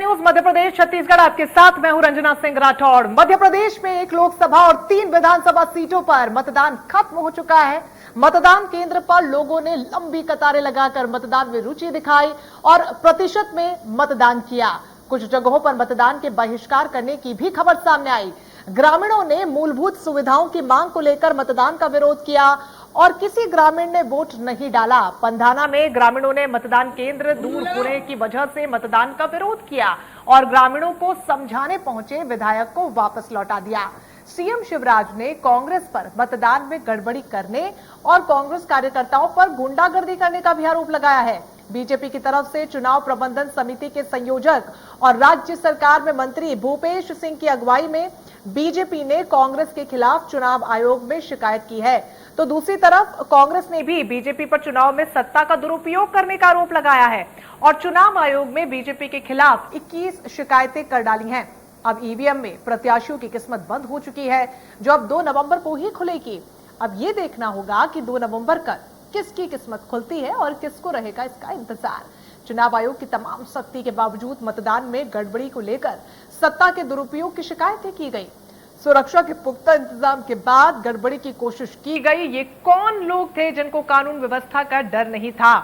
News Madhya Pradesh Chhattisgarh आपके साथ मैं हूं रंजना सिंह राठौड़। मध्य प्रदेश में 1 लोकसभा और 3 विधानसभा सीटों पर मतदान खत्म हो चुका है। मतदान केंद्र पर लोगों ने लंबी कतारें लगाकर मतदान में रुचि दिखाई और प्रतिशत में मतदान किया। कुछ जगहों पर मतदान के बहिष्कार करने की भी खबर सामने आई। ग्रामीणों ने मूलभूत सुविधाओं की मांग को लेकर मतदान का विरोध किया और किसी ग्रामीण ने वोट नहीं डाला। पंधाना में ग्रामीणों ने मतदान केंद्र दूर होने की वजह से मतदान का विरोध किया और ग्रामीणों को समझाने पहुंचे विधायक को वापस लौटा दिया। सीएम शिवराज ने कांग्रेस पर मतदान में गड़बड़ी करने और कांग्रेस कार्यकर्ताओं पर गुंडागर्दी करने का भी आरोप लगाया है। बीजेपी की तरफ से चुनाव प्रबंधन समिति के संयोजक और राज्य सरकार में मंत्री भूपेश सिंह की अगुवाई में बीजेपी ने कांग्रेस के खिलाफ चुनाव आयोग में शिकायत की है, तो दूसरी तरफ कांग्रेस ने भी बीजेपी पर चुनाव में सत्ता का दुरुपयोग करने का आरोप लगाया है और चुनाव आयोग में बीजेपी के खिलाफ 21 शिकायतें कर डाली हैं। अब ईवीएम में प्रत्याशियों की किस्मत बंद हो चुकी है, जो अब 2 नवंबर को ही खुलेगी। अब ये देखना होगा कि 2 नवंबर का किसकी किस्मत खुलती है और किसको रहेगा इसका इंतजार। चुनाव आयोग की तमाम सख्ती के बावजूद मतदान में गड़बड़ी को लेकर सत्ता के दुरुपयोग की शिकायतें की गई। सुरक्षा के पुख्ता इंतजाम के बाद गड़बड़ी की कोशिश की गई। ये कौन लोग थे जिनको कानून व्यवस्था का डर नहीं था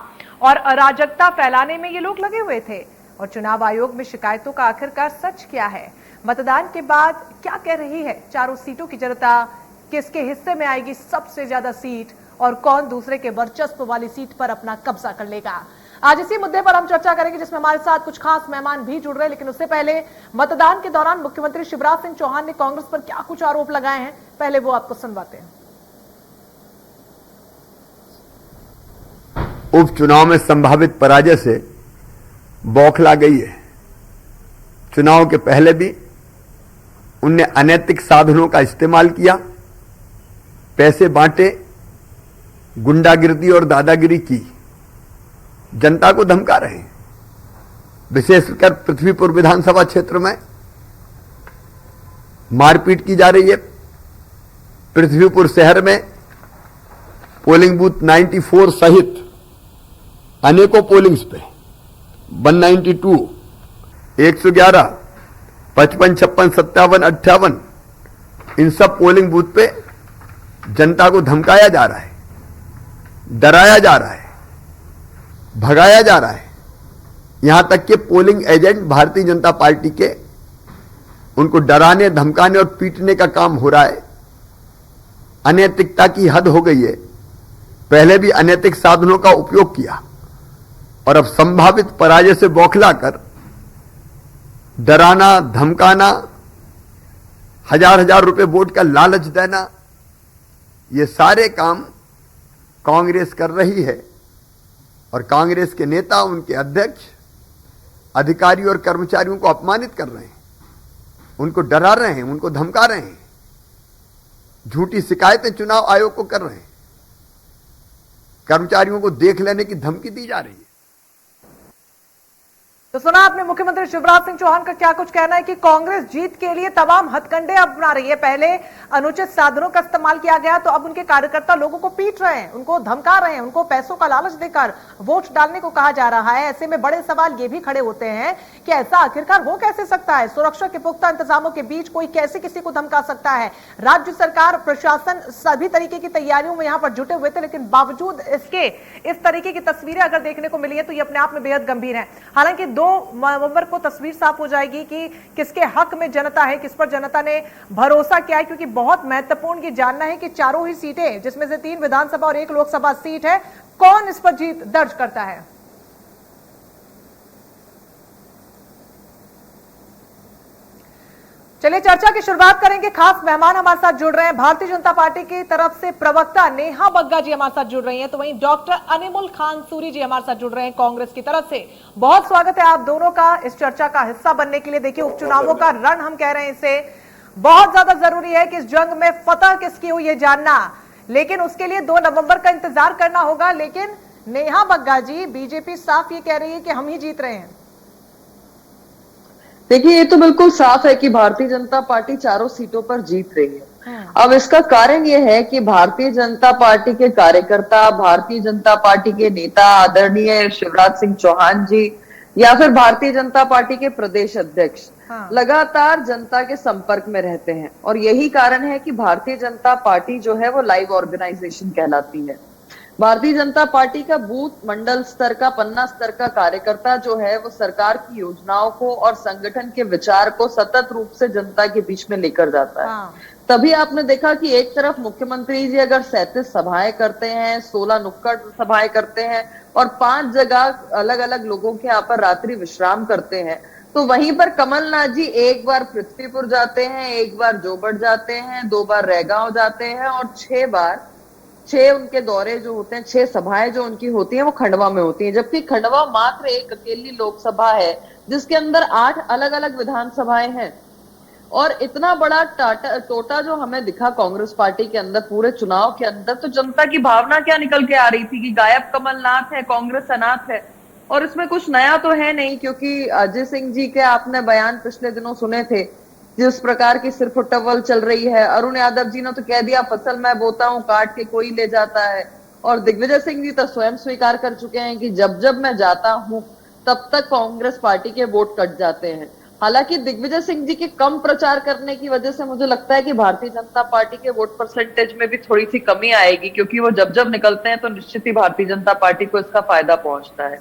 और अराजकता फैलाने में ये लोग लगे हुए थे? और चुनाव आयोग में शिकायतों का आखिरकार सच क्या है? मतदान के बाद क्या कह रही है चारों सीटों की जनता? किसके हिस्से में आएगी सबसे ज्यादा सीट और कौन दूसरे के वर्चस्व वाली सीट पर अपना कब्जा कर लेगा? आज इसी मुद्दे पर हम चर्चा करेंगे, जिसमें हमारे साथ कुछ खास मेहमान भी जुड़ रहे हैं। लेकिन उससे पहले मतदान के दौरान मुख्यमंत्री शिवराज सिंह चौहान ने कांग्रेस पर क्या कुछ आरोप लगाए हैं, पहले वो आपको सुनवाते हैं। उपचुनाव में संभावित पराजय से बौखला गई है। चुनाव के पहले भी उनने अनैतिक साधनों का इस्तेमाल किया, पैसे बांटे, गुंडागिर्दी और दादागिरी की, जनता को धमका रहे हैं। विशेषकर पृथ्वीपुर विधानसभा क्षेत्र में मारपीट की जा रही है। पृथ्वीपुर शहर में पोलिंग बूथ 94 सहित अनेकों पोलिंग्स पे 192, 111, 55, 56, 57, 58 इन सब पोलिंग बूथ पे जनता को धमकाया जा रहा है, डराया जा रहा है, भगाया जा रहा है। यहां तक कि polling agent Bharatiya Janata party के उनको डराने, धमकाने और पीटने का काम हो रहा है। अनैतिकता की हद हो गई है। पहले भी अनैतिक साधनों का उपयोग किया और अब संभावित पराजय से बौखला कर डराना, धमकाना, हजार रुपए वोट का लालच देना, ये सारे काम कांग्रेस कर रही है। और कांग्रेस के नेता, उनके अध्यक्ष, अधिकारी और कर्मचारियों को अपमानित कर रहे हैं, उनको डरा रहे हैं, उनको धमका रहे हैं, झूठी शिकायतें चुनाव आयोग को कर रहे हैं, कर्मचारियों को देख लेने की धमकी दी जा रही है। तो सुना आपने मुख्यमंत्री शिवराज सिंह चौहान का क्या कुछ कहना है कि कांग्रेस जीत के लिए तमाम हथकंडे अपना रही है। पहले अनुचित साधनों का इस्तेमाल किया गया, तो अब उनके कार्यकर्ता लोगों को पीट रहे हैं, उनको धमका रहे हैं, उनको पैसों का लालच देकर वोट डालने को कहा जा रहा है। ऐसे में बड़े सवाल ये भी खड़े होते हैं कि ऐसा आखिरकार हो कैसे सकता है? सुरक्षा के पुख्ता इंतजामों के बीच कोई कैसे किसी को धमका सकता है? राज्य सरकार, प्रशासन सभी तरीके की तैयारियों में यहां पर जुटे हुए थे, लेकिन बावजूद इसके इस तरीके की तस्वीरें अगर देखने को मिली है तो ये अपने आप में बेहद गंभीर है। हालांकि 2 नवंबर को तस्वीर साफ हो जाएगी कि किसके हक में जनता है, किस पर जनता ने भरोसा किया है, क्योंकि बहुत महत्वपूर्ण ये जानना है कि चारों ही सीटें, जिसमें से 3 विधानसभा और 1 लोकसभा सीट है, कौन इस पर जीत दर्ज करता है। चलिए चर्चा की शुरुआत करेंगे। खास मेहमान हमारे साथ जुड़ रहे हैं। भारतीय जनता पार्टी की तरफ से प्रवक्ता नेहा बग्गा जी हमारे साथ जुड़ रही हैं, तो वहीं डॉक्टर अनिमुल खान सूरी जी हमारे साथ जुड़ रहे हैं कांग्रेस की तरफ से। बहुत स्वागत है आप दोनों का इस चर्चा का हिस्सा बनने के लिए। देखिए, उपचुनावों का रण हम कह रहे हैं, इसे बहुत ज्यादा जरूरी है कि इस जंग में फतह किसकी हुई है जानना, लेकिन उसके लिए 2 नवंबर का इंतजार करना होगा। लेकिन नेहा बग्गा जी, बीजेपी साफ ये कह रही है कि हम ही जीत रहे हैं। देखिए, ये तो बिल्कुल साफ है कि भारतीय जनता पार्टी चारों सीटों पर जीत रही है। अब इसका कारण ये है कि भारतीय जनता पार्टी के कार्यकर्ता, भारतीय जनता पार्टी के नेता आदरणीय शिवराज सिंह चौहान जी या फिर भारतीय जनता पार्टी के प्रदेश अध्यक्ष हाँ। लगातार जनता के संपर्क में रहते हैं और यही कारण है कि भारतीय जनता पार्टी जो है वो लाइव ऑर्गेनाइजेशन कहलाती है। भारतीय जनता पार्टी का बूथ मंडल स्तर का पन्ना स्तर का कार्यकर्ता जो है वो सरकार की योजनाओं को और संगठन के विचार को सतत रूप से जनता के बीच में लेकर जाता है। हाँ। तभी आपने देखा कि एक तरफ मुख्यमंत्री जी अगर 37 सभाएं करते हैं, 16 नुक्कड़ सभाएं करते हैं और 5 जगह अलग अलग लोगों के यहाँ पर रात्रि विश्राम करते हैं, तो वहीं पर कमलनाथ जी एक बार पृथ्वीपुर जाते हैं, एक बार जोबट जाते हैं, 2 बार रैगांव जाते हैं और 6 उनके दौरे जो होते हैं, 6 सभाएं जो उनकी होती हैं वो खंडवा में होती हैं। जबकि खंडवा मात्र एक अकेली लोकसभा है जिसके अंदर 8 अलग अलग विधानसभाएं हैं। और इतना बड़ा टोटा जो हमें दिखा कांग्रेस पार्टी के अंदर पूरे चुनाव के अंदर, तो जनता की भावना क्या निकल के आ रही थी कि गायब कमलनाथ है, कांग्रेस अनाथ है। और इसमें कुछ नया तो है नहीं, क्योंकि अजय सिंह जी के आपने बयान पिछले दिनों सुने थे जिस प्रकार की सिर्फ टवल चल रही है। अरुण यादव जी ने तो कह दिया फसल मैं बोता हूं, काट के कोई ले जाता है। और दिग्विजय सिंह जी तो स्वयं स्वीकार कर चुके हैं कि जब जब मैं जाता हूं तब तक कांग्रेस पार्टी के वोट कट जाते हैं। हालांकि दिग्विजय सिंह जी के कम प्रचार करने की वजह से मुझे लगता है कि भारतीय जनता पार्टी के वोट परसेंटेज में भी थोड़ी सी कमी आएगी, क्योंकि वो जब जब निकलते हैं तो निश्चित ही भारतीय जनता पार्टी को इसका फायदा पहुंचता है।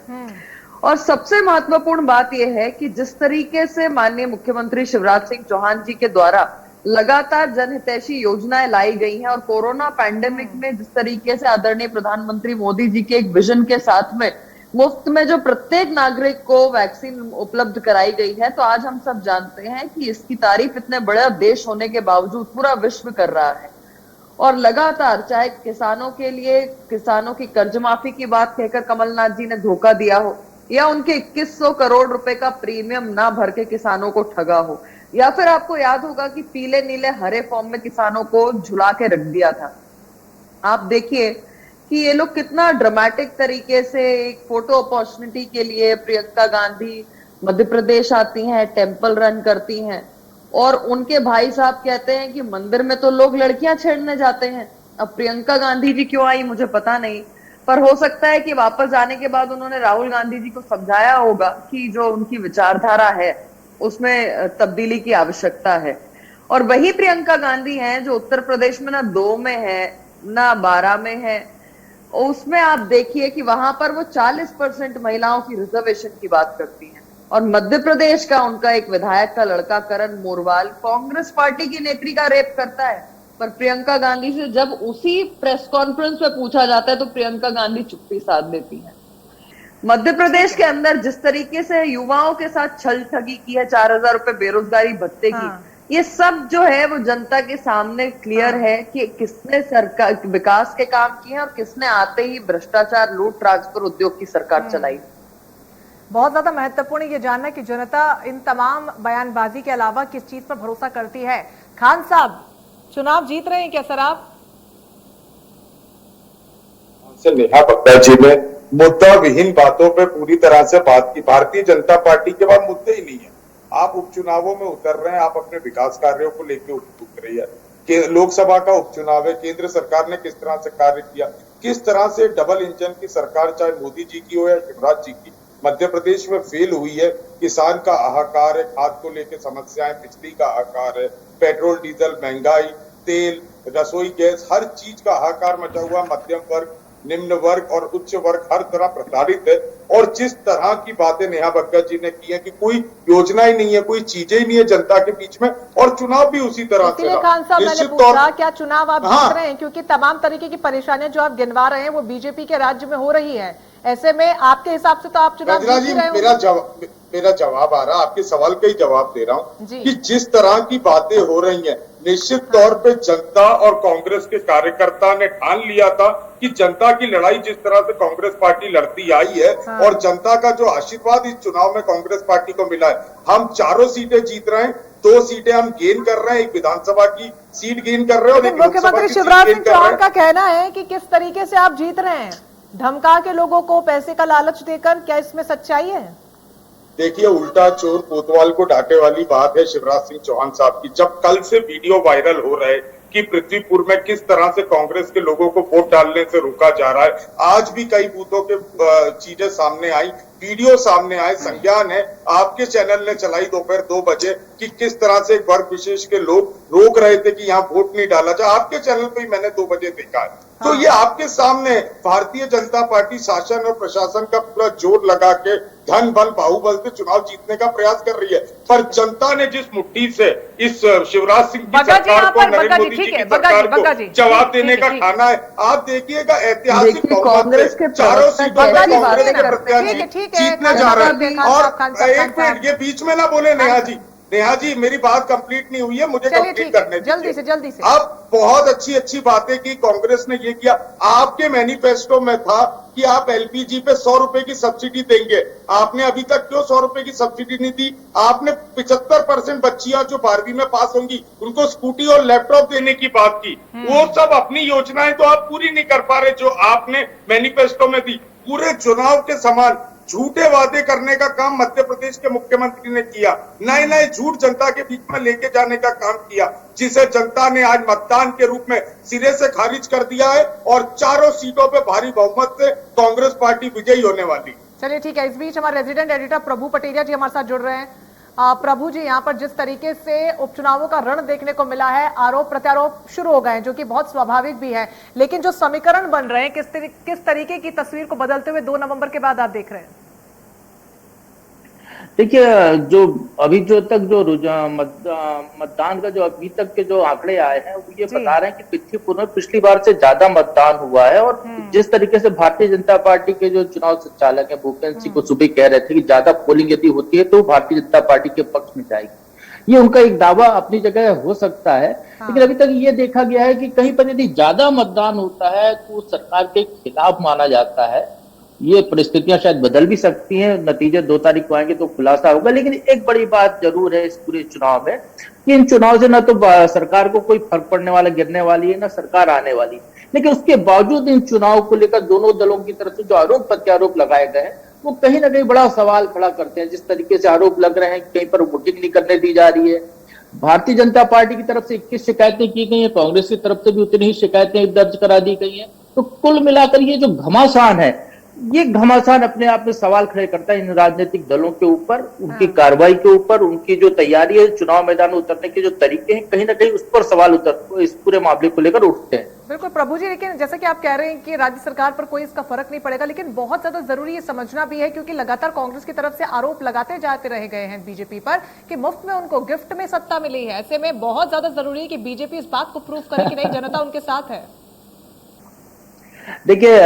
और सबसे महत्वपूर्ण बात यह है कि जिस तरीके से माननीय मुख्यमंत्री शिवराज सिंह चौहान जी के द्वारा लगातार जनहितैषी योजनाएं लाई गई हैं और कोरोना पैंडेमिक में जिस तरीके से आदरणीय प्रधानमंत्री मोदी जी के एक विजन के साथ में मुफ्त में जो प्रत्येक नागरिक को वैक्सीन उपलब्ध कराई गई है, तो आज हम सब जानते हैं कि इसकी तारीफ इतने बड़ा देश होने के बावजूद पूरा विश्व कर रहा है। और लगातार चाहे किसानों के लिए किसानों की कर्ज माफी की बात कहकर कमलनाथ जी ने धोखा दिया हो, या उनके 2100 करोड़ रुपए का प्रीमियम ना भर के किसानों को ठगा हो, या फिर आपको याद होगा कि पीले नीले हरे फॉर्म में किसानों को झुला के रख दिया था। आप देखिए कि ये लोग कितना ड्रामेटिक तरीके से एक फोटो अपॉर्चुनिटी के लिए प्रियंका गांधी मध्य प्रदेश आती हैं, टेम्पल रन करती हैं और उनके भाई साहब कहते हैं कि मंदिर में तो लोग लड़कियां छेड़ने जाते हैं। अब प्रियंका गांधी जी क्यों आई मुझे पता नहीं, पर हो सकता है कि वापस जाने के बाद उन्होंने राहुल गांधी जी को समझाया होगा कि जो उनकी विचारधारा है उसमें तब्दीली की आवश्यकता है। और वही प्रियंका गांधी हैं जो उत्तर प्रदेश में ना 2 में है ना 12 में है, उसमें आप देखिए कि वहां पर वो 40% महिलाओं की रिजर्वेशन की बात करती हैं। और मध्य प्रदेश का उनका एक विधायक का लड़का करण मोरवाल कांग्रेस पार्टी की नेत्री का रेप करता है, पर प्रियंका गांधी से जब उसी प्रेस कॉन्फ्रेंस में पूछा जाता है तो प्रियंका गांधी चुप्पी साध देती है। मध्य प्रदेश के अंदर जिस तरीके से युवाओं के साथ छल ठगी की है, 4000 रुपए बेरोजगारी भत्ते की, ये सब जो है वो जनता के सामने क्लियर है कि किसने सरकार विकास के काम किए और किसने आते ही भ्रष्टाचार लूट ट्रांसफर उद्योग की सरकार चलाई। बहुत ज्यादा महत्वपूर्ण ये जानना कि जनता इन तमाम बयानबाजी के अलावा किस चीज पर भरोसा करती है। खान साहब, चुनाव जीत रहे हैं क्या सर आप? नेहा बग्गा जी ने मुद्दा विहीन बातों पे पूरी तरह से बात की। भारतीय जनता पार्टी के पास मुद्दे ही नहीं है। आप उपचुनावों में उतर रहे हैं, आप अपने विकास कार्यों को लेकर उतर रही है। लोकसभा का उपचुनाव है, केंद्र सरकार ने किस तरह से कार्य किया, किस तरह से डबल इंजन की सरकार चाहे मोदी जी की हो या शिवराज जी की मध्य प्रदेश में फेल हुई है। किसान का हाहाकार है, खाद को लेकर समस्याएं, बिजली का हाहाकार है, पेट्रोल डीजल महंगाई, तेल, रसोई गैस, हर चीज का हाहाकार मचा हुआ। मध्यम वर्ग, निम्न वर्ग और उच्च वर्ग हर तरह प्रताड़ित है। और जिस तरह की बातें नेहा बग्गा जी ने की है कि कोई योजना ही नहीं है, कोई चीजें ही नहीं है जनता के बीच में, और चुनाव भी उसी तरह से रहा। खान साहब, मैंने पूछा क्या चुनाव आप जीत रहे हैं, क्योंकि तमाम तरीके की परेशानियां जो आप गिनवा रहे हैं वो बीजेपी के राज्य में हो रही है। ऐसे में आपके हिसाब से तो आप चुनाव जीत रहे हैं। मेरा जवाब आ रहा, आपके सवाल का ही जवाब दे रहा हूं कि जिस तरह की बातें हो रही हैं, निश्चित तौर पे जनता और कांग्रेस के कार्यकर्ता ने ठान लिया था कि जनता की लड़ाई जिस तरह से कांग्रेस पार्टी लड़ती आई है और जनता का जो आशीर्वाद इस चुनाव में कांग्रेस पार्टी को मिला है, हम 4 सीटें जीत रहे हैं, 2 सीटें हम गेन कर रहे हैं, एक विधानसभा की सीट गेन कर रहे हैं और एक मुख्यमंत्री शिवराज सिंह चौहान का कहना है कि किस तरीके से आप जीत रहे हैं, धमका के लोगों को पैसे का लालच देकर, क्या इसमें सच्चाई है? देखिए, उल्टा चोर कोतवाल को डांटे वाली बात है शिवराज सिंह चौहान साहब की। जब कल से वीडियो वायरल हो रहे कि पृथ्वीपुर में किस तरह से कांग्रेस के लोगों को वोट डालने से रोका जा रहा है। आज भी कई बूथों के चीजें सामने आई, वीडियो सामने आए, संज्ञान है, आपके चैनल ने चलाई दोपहर 2 बजे कि किस तरह से एक वर्ग विशेष के लोग रोक रहे थे कि यहाँ वोट नहीं डाला जाए। आपके चैनल पे ही मैंने 2 बजे देखा है। तो ये आपके सामने भारतीय जनता पार्टी शासन और प्रशासन का पूरा जोर लगा के धन बल बाहुबल से चुनाव जीतने का प्रयास कर रही है, पर जनता ने जिस मुट्ठी से इस शिवराज सिंह की सरकार को, नरेंद्र मोदी जी की सरकार को जवाब देने का ठाना है। आप देखिएगा ऐतिहासिक कांग्रेस के चारों सीटों पर कांग्रेस के प्रत्याशी जीतने जा रहे हैं। और एक मिनट, ये बीच में ना बोले नेहा जी मेरी बात कंप्लीट नहीं हुई है, मुझे कंप्लीट करने दीजिए। जल्दी से अब बहुत अच्छी बातें की कांग्रेस ने, ये किया। आपके मैनिफेस्टो में था कि आप एलपीजी पे 100 रुपए की सब्सिडी देंगे, आपने अभी तक क्यों 100 रुपए की सब्सिडी नहीं दी? आपने 75% बच्चियां जो 12वीं में पास होंगी उनको स्कूटी और लैपटॉप देने की बात की। वो सब अपनी योजनाएं तो आप पूरी नहीं कर पा रहे जो आपने मैनिफेस्टो में दी। पूरे चुनाव के समान झूठे वादे करने का काम मध्य प्रदेश के मुख्यमंत्री ने किया, नए झूठ जनता के बीच में लेके जाने का काम किया, जिसे जनता ने आज मतदान के रूप में सिरे से खारिज कर दिया है और चारों सीटों पे भारी बहुमत से कांग्रेस पार्टी विजयी होने वाली। चलिए ठीक है, इस बीच हमारे रेजिडेंट एडिटर प्रभु पटेरिया जी हमारे साथ जुड़ रहे हैं। प्रभु जी, यहाँ पर जिस तरीके से उपचुनावों का रण देखने को मिला है, आरोप प्रत्यारोप शुरू हो गए हैं, जो कि बहुत स्वाभाविक भी है, लेकिन जो समीकरण बन रहे हैं किस तरीके की तस्वीर को बदलते हुए 2 नवंबर के बाद आप देख रहे हैं? देखिए, जो अभी जो तक जो मतदान का जो अभी तक के जो आंकड़े आए हैं वो ये बता रहे हैं कि पृथ्वीपुर में पिछली बार से ज्यादा मतदान हुआ है। और जिस तरीके से भारतीय जनता पार्टी के जो चुनाव संचालक है भूपेंद्र सिंह को सुबह कह रहे थे कि ज्यादा पोलिंग यदि होती है तो भारतीय जनता पार्टी के पक्ष में जाएगी, ये उनका एक दावा अपनी जगह हो सकता है। लेकिन अभी तक ये देखा गया है कि कहीं पर यदि ज्यादा मतदान होता है तो सरकार के खिलाफ माना जाता है। ये परिस्थितियां शायद बदल भी सकती हैं, नतीजे 2 तारीख को आएंगे तो खुलासा होगा। लेकिन एक बड़ी बात जरूर है इस पूरे चुनाव में कि इन चुनाव से ना तो सरकार को कोई फर्क पड़ने वाला, गिरने वाली है, ना सरकार आने वाली। लेकिन उसके बावजूद इन चुनाव को लेकर दोनों दलों की तरफ से जो आरोप प्रत्यारोप लगाए गए हैं वो कहीं ना कहीं बड़ा सवाल खड़ा करते हैं। जिस तरीके से आरोप लग रहे हैं कहीं पर वोटिंग नहीं करने दी जा रही है। भारतीय जनता पार्टी की तरफ से 21 शिकायतें की गई है, कांग्रेस की तरफ से भी उतनी ही शिकायतें दर्ज करा दी गई है। तो कुल मिलाकर ये जो घमासान है, ये घमासान अपने आप में सवाल खड़े करता है इन राजनीतिक दलों के ऊपर, उनकी कार्रवाई के ऊपर, उनकी जो तैयारी है चुनाव मैदान में उतरने के जो तरीके हैं, कहीं ना कहीं उस पर सवाल इस पूरे मामले को लेकर उठते हैं। बिल्कुल प्रभु जी, लेकिन जैसा कि आप कह रहे हैं कि राज्य सरकार पर कोई इसका फर्क नहीं पड़ेगा, लेकिन बहुत ज्यादा जरूरी ये समझना भी है क्योंकि लगातार कांग्रेस की तरफ से आरोप लगाते जाते रह गए हैं बीजेपी पर कि मुफ्त में उनको गिफ्ट में सत्ता मिली है। ऐसे में बहुत ज्यादा जरूरी है कि बीजेपी इस बात को प्रूव करे कि नहीं, जनता उनके साथ है। देखिए,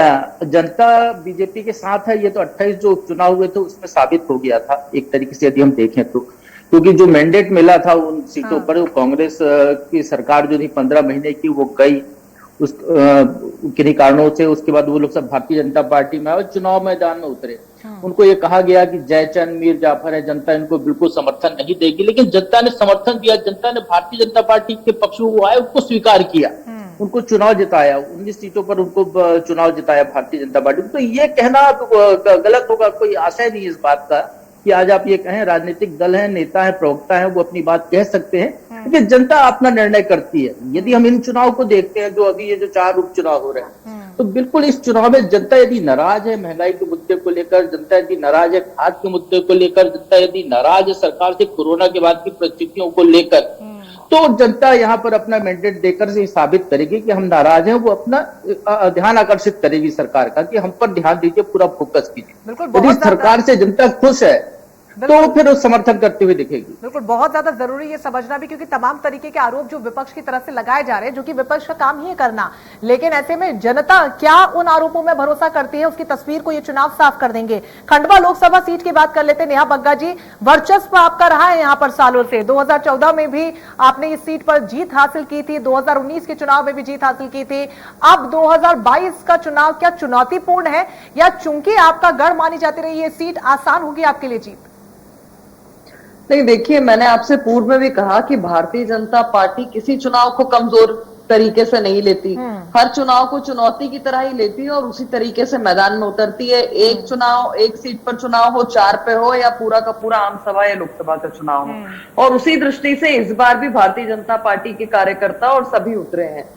जनता बीजेपी के साथ है, ये तो 28 जो उपचुनाव हुए थे उसमें साबित हो गया था एक तरीके से यदि हम देखें तो। क्योंकि जो मैंडेट मिला था उन सीटों पर, कांग्रेस की सरकार जो थी 15 महीने की वो गई उस किन्हीं कारणों से। उसके बाद वो लोग सब भारतीय जनता पार्टी में और चुनाव मैदान में उतरे। उनको ये कहा गया कि जयचंद मीर जाफर है, जनता इनको बिल्कुल समर्थन नहीं देगी, लेकिन जनता ने समर्थन दिया। जनता ने भारतीय जनता पार्टी के पक्ष में वो आए, उनको स्वीकार किया, उनको चुनाव जिताया, 19 सीटों पर उनको चुनाव जिताया भारतीय जनता पार्टी। तो ये कहना गलत होगा, कोई आशय नहीं इस बात का कि आज आप ये कहें राजनीतिक दल है, नेता है, प्रवक्ता है, वो अपनी बात कह सकते हैं, लेकिन जनता अपना निर्णय करती है। यदि हम इन चुनाव को देखते हैं जो अभी ये जो 4 उपचुनाव हो रहे हैं, तो बिल्कुल इस चुनाव में जनता यदि नाराज है महंगाई के मुद्दे को लेकर, जनता यदि नाराज है खाद के मुद्दे को लेकर, जनता यदि नाराज है सरकार से कोरोना के बाद की परिस्थितियों को लेकर, तो जनता यहाँ पर अपना मैंडेट देकर से साबित करेगी कि हम नाराज हैं। वो अपना ध्यान आकर्षित करेगी सरकार का कि हम पर ध्यान दीजिए, पूरा फोकस कीजिए। यदि सरकार से जनता खुश है तो फिर उस समर्थन करते हुए दिखेगी। बिल्कुल, बहुत ज्यादा जरूरी ये समझना भी, क्योंकि तमाम तरीके के आरोप जो विपक्ष की तरफ से लगाए जा रहे हैं, जो कि विपक्ष का काम ही है करना, लेकिन ऐसे में जनता क्या उन आरोपों में भरोसा करती है, उसकी तस्वीर को ये चुनाव साफ कर देंगे। खंडवा लोकसभा सीट की बात कर लेते हैं। नेहा बग्गा जी, वर्चस्व आपका रहा है यहाँ पर सालों से। 2014 में भी आपने इस सीट पर जीत हासिल की थी, 2019 के चुनाव में भी जीत हासिल की थी। अब 2022 का चुनाव क्या चुनौतीपूर्ण है, या चूंकि आपका गढ़ मानी जाती रही ये सीट आसान होगी आपके लिए जीत? नहीं, देखिए, मैंने आपसे पूर्व में भी कहा कि भारतीय जनता पार्टी किसी चुनाव को कमजोर तरीके से नहीं लेती, हर चुनाव को चुनौती की तरह ही लेती है और उसी तरीके से मैदान में उतरती है। एक चुनाव, एक सीट पर चुनाव हो, 4 पे हो या पूरा का पूरा आम सभा या लोकसभा का चुनाव हो। और उसी दृष्टि से इस बार भी भारतीय जनता पार्टी के कार्यकर्ता और सभी उतरे हैं।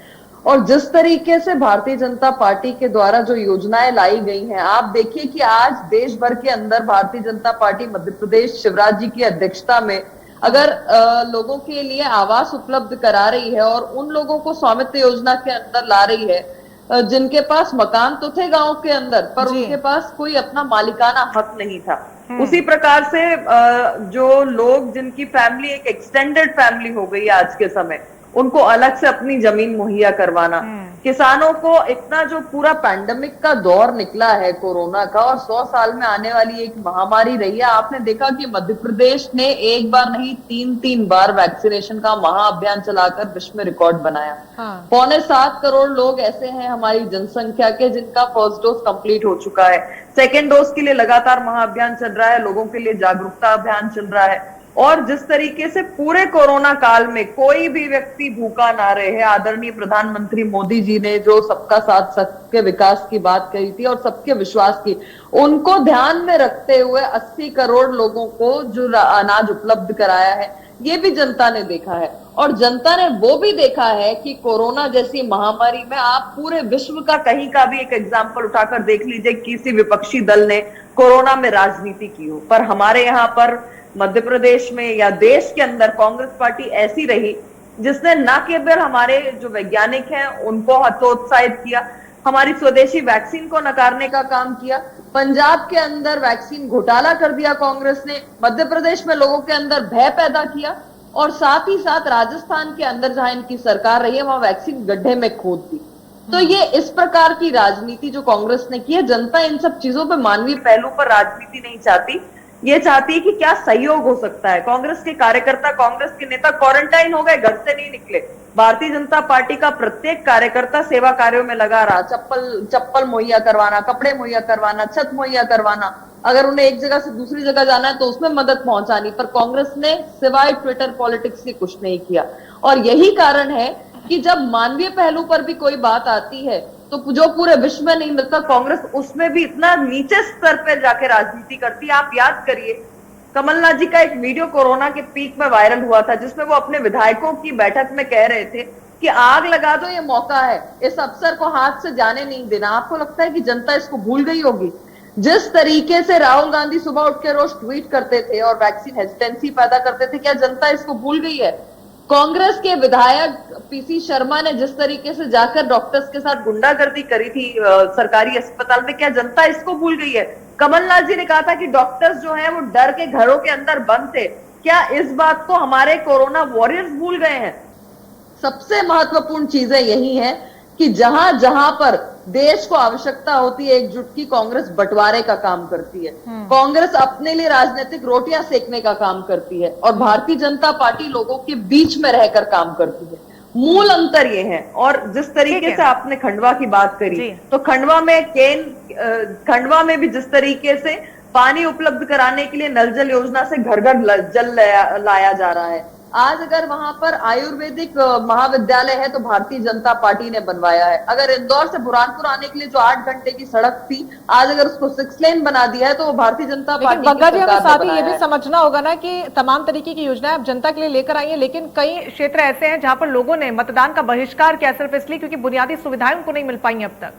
और जिस तरीके से भारतीय जनता पार्टी के द्वारा जो योजनाएं लाई गई हैं, आप देखिए कि आज देश भर के अंदर भारतीय जनता पार्टी मध्य प्रदेश शिवराज जी की अध्यक्षता में अगर लोगों के लिए आवास उपलब्ध करा रही है और उन लोगों को स्वामित्व योजना के अंदर ला रही है जिनके पास मकान तो थे गांव के अंदर, पर उनके पास कोई अपना मालिकाना हक नहीं था। उसी प्रकार से जो लोग जिनकी फैमिली एक एक्सटेंडेड फैमिली हो गई आज के समय, उनको अलग से अपनी जमीन मुहैया करवाना। किसानों को इतना जो पूरा पैंडेमिक का दौर निकला है कोरोना का, और 100 साल में आने वाली एक महामारी रही है। आपने देखा कि मध्य प्रदेश ने एक बार नहीं 3 बार वैक्सीनेशन का महाअभियान चलाकर विश्व में रिकॉर्ड बनाया। 6.25 करोड़ लोग ऐसे हैं हमारी जनसंख्या के जिनका फर्स्ट डोज कंप्लीट हो चुका है। सेकेंड डोज के लिए लगातार महाअभियान चल रहा है, लोगों के लिए जागरूकता अभियान चल रहा है। और जिस तरीके से पूरे कोरोना काल में कोई भी व्यक्ति भूखा ना रहे, आदरणीय प्रधानमंत्री मोदी जी ने जो सबका साथ सबके विकास की बात कही थी और सबके विश्वास की, उनको ध्यान में रखते हुए 80 करोड़ लोगों को जो अनाज उपलब्ध कराया है, ये भी जनता ने देखा है। और जनता ने वो भी देखा है कि कोरोना जैसी महामारी में आप पूरे विश्व का कहीं का भी एक एग्जाम्पल उठाकर देख लीजिए, किसी विपक्षी दल ने कोरोना में राजनीति की हो, पर हमारे यहाँ पर मध्य प्रदेश में या देश के अंदर कांग्रेस पार्टी ऐसी रही जिसने न केवल हमारे जो वैज्ञानिक हैं उनको हतोत्साहित किया, हमारी स्वदेशी वैक्सीन को नकारने का काम किया। पंजाब के अंदर वैक्सीन घोटाला कर दिया कांग्रेस ने, मध्य प्रदेश में लोगों के अंदर भय पैदा किया, और साथ ही साथ राजस्थान के अंदर जहां इनकी सरकार रही है वहां वैक्सीन गड्ढे में खोद दी। तो ये इस प्रकार की राजनीति जो कांग्रेस ने की है, जनता इन सब चीजों पर मानवीय पहलू पर राजनीति नहीं चाहती, ये चाहती है कि क्या सहयोग हो सकता है। कांग्रेस के कार्यकर्ता, कांग्रेस के नेता क्वारंटाइन हो गए, घर से नहीं निकले। भारतीय जनता पार्टी का प्रत्येक कार्यकर्ता सेवा कार्यों में लगा रहा, चप्पल मुहैया करवाना, कपड़े मुहैया करवाना, छत मुहैया करवाना, अगर उन्हें एक जगह से दूसरी जगह जाना है तो उसमें मदद पहुंचानी। पर कांग्रेस ने सिवाय ट्विटर पॉलिटिक्स के कुछ नहीं किया। और यही कारण है कि जब मानवीय पहलू पर भी कोई बात आती है तो जो पूरे विश्व में नहीं मिलता, कांग्रेस उसमें भी इतना नीचे स्तर पर जाके राजनीति करती है। आप याद करिए, कमलनाथ जी का एक वीडियो कोरोना के पीक में वायरल हुआ था जिसमें वो अपने विधायकों की बैठक में कह रहे थे कि आग लगा दो, ये मौका है, इस अवसर को हाथ से जाने नहीं देना। आपको लगता है कि जनता इसको भूल गई होगी? जिस तरीके से राहुल गांधी सुबह उठ के रोज ट्वीट करते थे और वैक्सीन हेजिटेंसी पैदा करते थे, क्या जनता इसको भूल गई है? कांग्रेस के विधायक पीसी शर्मा ने जिस तरीके से जाकर डॉक्टर्स के साथ गुंडागर्दी करी थी सरकारी अस्पताल में, क्या जनता इसको भूल गई है? कमलनाथ जी ने कहा था कि डॉक्टर्स जो हैं वो डर के घरों के अंदर बंद थे, क्या इस बात को हमारे कोरोना वॉरियर्स भूल गए हैं? सबसे महत्वपूर्ण चीजें यही है कि जहां जहां पर देश को आवश्यकता होती है एकजुट की, कांग्रेस बंटवारे का काम करती है। कांग्रेस अपने लिए राजनीतिक रोटियां सेकने का काम करती है और भारतीय जनता पार्टी लोगों के बीच में रहकर काम करती है। मूल अंतर ये है। और जिस तरीके से आपने खंडवा की बात करी, तो खंडवा में भी जिस तरीके से पानी उपलब्ध कराने के लिए नल जल योजना से घर घर जल लाया जा रहा है, आज अगर वहां पर आयुर्वेदिक महाविद्यालय है तो भारतीय जनता पार्टी ने बनवाया है। अगर इंदौर से बुरहानपुर आने के लिए जो 8 घंटे की सड़क थी, आज अगर उसको 6 लेन बना दिया है तो वो भारतीय जनता पार्टी बग्गा जी, हमें साथ ही ये भी समझना होगा ना कि तमाम तरीके की योजनाएं आप जनता के लिए लेकर आई है, लेकिन कई क्षेत्र ऐसे हैं जहां पर लोगों ने मतदान का बहिष्कार किया सिर्फ इसलिए क्योंकि बुनियादी सुविधाएं उनको नहीं मिल पाई अब तक।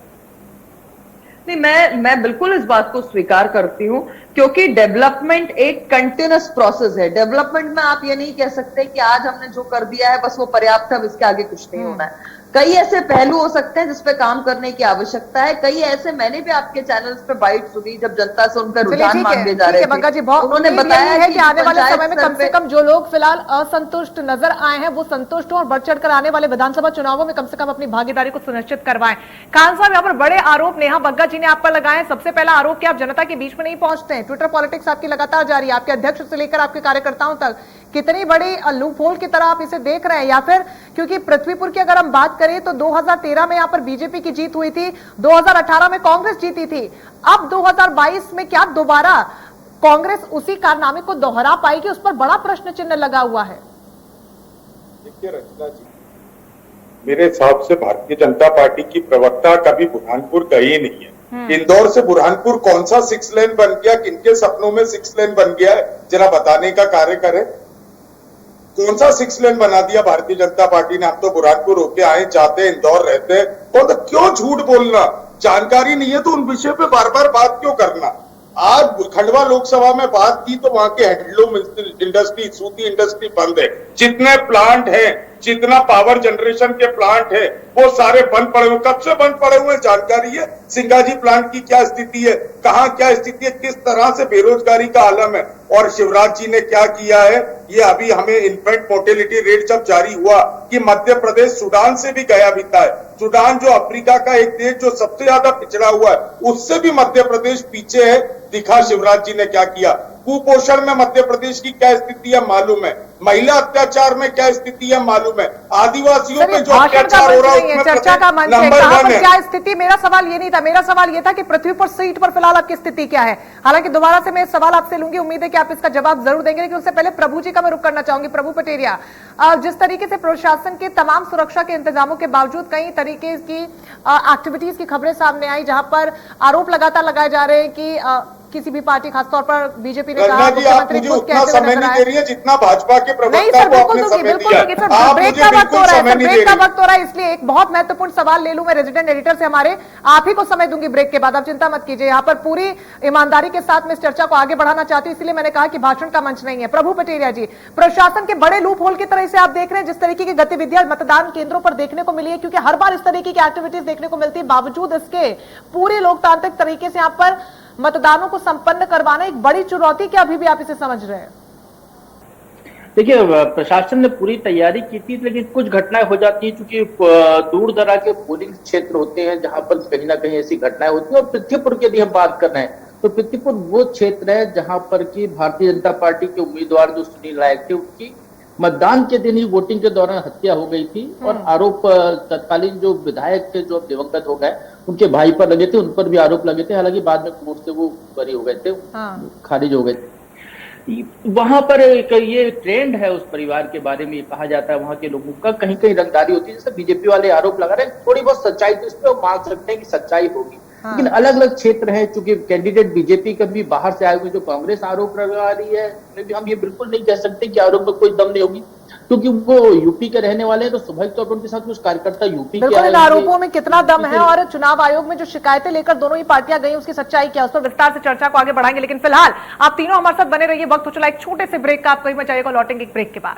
नहीं, मैं बिल्कुल इस बात को स्वीकार करती हूँ, क्योंकि डेवलपमेंट एक कंटिन्यूअस प्रोसेस है। डेवलपमेंट में आप ये नहीं कह सकते कि आज हमने जो कर दिया है बस वो पर्याप्त है, अब इसके आगे कुछ नहीं होना है। कई ऐसे पहलू हो सकते हैं जिसपे काम करने की आवश्यकता है। कई ऐसे, मैंने भी आपके चैनल्स पे बाइट सुनी जब जनता से उनका रुझान मांगे जा रहे थे, बग्गा जी, उन्होंने बताया है कि आने वाले समय में कम से कम जो लोग फिलहाल असंतुष्ट नजर आए हैं वो संतुष्ट हो और बढ़ चढ़कर आने वाले विधानसभा चुनावों में कम से कम अपनी भागीदारी को सुनिश्चित करवाएं। खान साहब, यहाँ पर बड़े आरोप नेहा बग्गा जी ने आप पर लगाए हैं। सबसे पहला आरोप कि आप जनता के बीच में नहीं पहुंचते हैं, ट्विटर पॉलिटिक्स आपकी लगातार जारी है, आपके अध्यक्ष से लेकर आपके कार्यकर्ताओं तक। कितनी बड़ी लूप होल की तरह आप इसे देख रहे हैं? या फिर क्योंकि पृथ्वीपुर की अगर हम बात करें तो 2013 में यहां पर बीजेपी की जीत हुई थी, 2018 में कांग्रेस जीती थी, अब 2022 में क्या दोबारा कांग्रेस उसी कारनामे को दोहरा पाएगी? उस पर बड़ा प्रश्न चिन्ह लगा हुआ है। देखिए रचना जी, मेरे हिसाब से भारतीय जनता पार्टी की प्रवक्ता कभी बुरहानपुर गई नहीं है। इंदौर से बुरहानपुर कौन सा 6 लेन बन गया, किनके सपनों में 6 लेन बन गया है, जरा बताने का कार्य करें। कौन सा 6 लेन बना दिया भारतीय जनता पार्टी ने? हम तो बुरहानपुर होके आए, जाते इंदौर रहते हैं, तो क्यों झूठ बोलना? जानकारी नहीं है तो उन विषय पे बार बार बात क्यों करना? आज खंडवा लोकसभा में बात की तो वहां के हैंडलूम इंडस्ट्री, सूती इंडस्ट्री बंद है। जितने प्लांट है, जितना पावर जनरेशन के प्लांट है, वो सारे बंद पड़े हुए। कब से बंद पड़े हुए जानकारी है? सिंगाजी प्लांट की क्या स्थिति है, कहां क्या स्थिति है, किस तरह से बेरोजगारी का आलम है। और शिवराज जी ने क्या किया है, ये अभी हमें इन्फेंट मोर्टेलिटी रेट जब जारी हुआ कि मध्य प्रदेश सूडान से भी गया बीता है। सूडान जो अफ्रीका का एक देश जो सबसे ज्यादा पिछड़ा हुआ है, उससे भी मध्य प्रदेश पीछे है। दिखा शिवराज जी ने क्या किया। कुपोषण में मध्य प्रदेश की क्या स्थिति है मालूम है, महिला अत्याचार में क्या स्थिति है मालूम है, आदिवासियों पे जो अत्याचार हो रहा है उसमें चर्चा का मंच है, नंबर कहां 1 पर है। क्या स्थिति? मेरा सवाल ये नहीं था, मेरा सवाल ये था कि पृथ्वीपुर सीट पर फिलहाल आपकी स्थिति क्या है। हालांकि दोबारा से मैं सवाल आपसे लूंगी, उम्मीद है कि आप इसका जवाब जरूर देंगे, लेकिन उससे पहले प्रभु जी का मैं रुख करना चाहूंगी। प्रभु पटेरिया, जिस तरीके से प्रशासन के तमाम सुरक्षा के इंतजामों के बावजूद कई तरीके की एक्टिविटीज की खबरें सामने आई, जहां पर आरोप लगातार लगाए जा रहे हैं कि किसी भी पार्टी, खासतौर पर बीजेपी ने कहा, मुख्यमंत्री जी उतना समय नहीं दे रही है जितना भाजपा के नहीं प्रवक्ता सर, को बिल्कुल आपने दूंगी, समय बिल्कुल दिया। दूंगी सर। आप ब्रेक मुझे का वक्त बिल्कुल हो रहा है समय सर, नहीं ब्रेक दे का रही। वक्त हो रहा है, इसलिए एक बहुत महत्वपूर्ण सवाल ले लूं मैं रेजिडेंट एडिटर से हमारे। आप ही को समय दूंगी ब्रेक के बाद, आप चिंता मत कीजिए। यहाँ पर पूरी ईमानदारी के साथ मैं इस चर्चा को आगे बढ़ाना चाहती हूँ, इसलिए मैंने कहा कि भाषण का मंच नहीं है। प्रभु पटेरिया जी, प्रशासन के बड़े लूप होल की तरह से आप देख रहे हैं जिस तरीके की गतिविधियां मतदान केंद्रों पर देखने को मिली है, क्योंकि हर बार इस तरीके की एक्टिविटीज देखने को मिलती है, बावजूद इसके पूरी लोकतांत्रिक तरीके से यहाँ पर मतदानों को संपन्न करवाना एक बड़ी चुनौती, क्या अभी भी आप इसे समझ रहे हैं? देखिए, प्रशासन ने पूरी तैयारी की थी, लेकिन कुछ घटनाएं हो जाती हैं, क्योंकि दूर दराज के पोलिंग क्षेत्र होते हैं जहां पर कहीं ना कहीं ऐसी घटनाएं होती हैं। और पृथ्वीपुर की यदि हम बात कर रहे हैं तो पृथ्वीपुर वो क्षेत्र है जहां पर की भारतीय जनता पार्टी के उम्मीदवार जो सुनील नायक थे, उनकी मतदान के दिन ही वोटिंग के दौरान हत्या हो गई थी। और आरोप तत्कालीन जो विधायक थे जो दिवंगत हो गए, उनके भाई पर लगे थे, उन पर भी आरोप लगे थे। हालांकि बाद में कोर्ट से वो बरी हो गए थे, खारिज हो गए थे। वहां पर एक ये ट्रेंड है उस परिवार के बारे में, ये कहा जाता है वहां के लोगों का कहीं कहीं रंगदारी होती है। जैसे बीजेपी वाले आरोप लगा रहे हैं, थोड़ी बहुत सच्चाई तो इसमें मान सकते हैं कि सच्चाई होगी, लेकिन अलग अलग क्षेत्र है। चूंकि कैंडिडेट बीजेपी का भी बाहर से आए हुए जो कांग्रेस आरोप लगा रही है, उसमें भी हम ये बिल्कुल नहीं कह सकते कि आरोप में कोई दम नहीं होगी, क्योंकि वो यूपी के रहने वाले हैं, तो स्वाभाविक तौर पर उनके साथ कुछ कार्यकर्ता यूपी के बिल्कुल, इन आरोपों में कितना दम है और चुनाव आयोग में जो शिकायतें लेकर दोनों ही पार्टियां गई, उसकी सच्चाई क्या, उस पर विस्तार से चर्चा को आगे बढ़ाएंगे। लेकिन फिलहाल आप तीनों हमारे साथ बने रहिए, वक्त हो चला एक छोटे से ब्रेक का, आप कहीं मत जाइएगा, लौटेंगे एक ब्रेक के बाद।